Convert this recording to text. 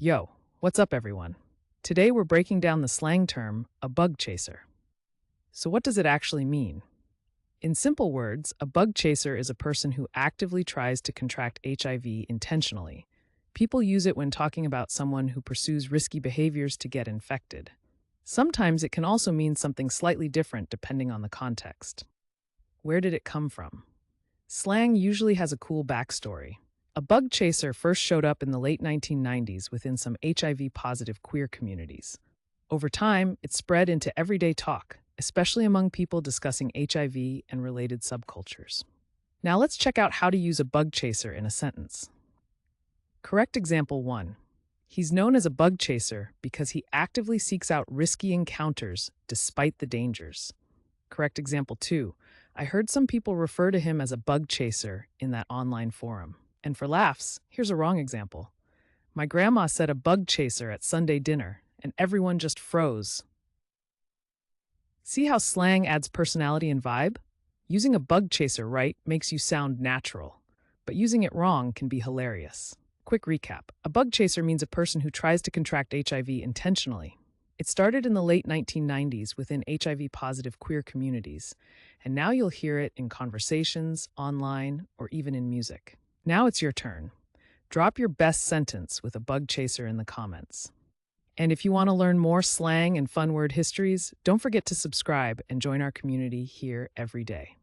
Yo, what's up, everyone? Today we're breaking down the slang term, a bug chaser. So, what does it actually mean? In simple words, a bug chaser is a person who actively tries to contract HIV intentionally. People use it when talking about someone who pursues risky behaviors to get infected. Sometimes it can also mean something slightly different depending on the context. Where did it come from? Slang usually has a cool backstory. A bug chaser first showed up in the late 1990s within some HIV-positive queer communities. Over time, it spread into everyday talk, especially among people discussing HIV and related subcultures. Now let's check out how to use a bug chaser in a sentence. Correct example 1. He's known as a bug chaser because he actively seeks out risky encounters despite the dangers. Correct example 2. I heard some people refer to him as a bug chaser in that online forum. And for laughs, here's a wrong example. My grandma said a bug chaser at Sunday dinner, and everyone just froze. See how slang adds personality and vibe? Using a bug chaser right makes you sound natural, but using it wrong can be hilarious. Quick recap. A bug chaser means a person who tries to contract HIV intentionally. It started in the late 1990s within HIV-positive queer communities, and now you'll hear it in conversations, online, or even in music. Now it's your turn. Drop your best sentence with a bug chaser in the comments. And if you want to learn more slang and fun word histories, don't forget to subscribe and join our community here every day.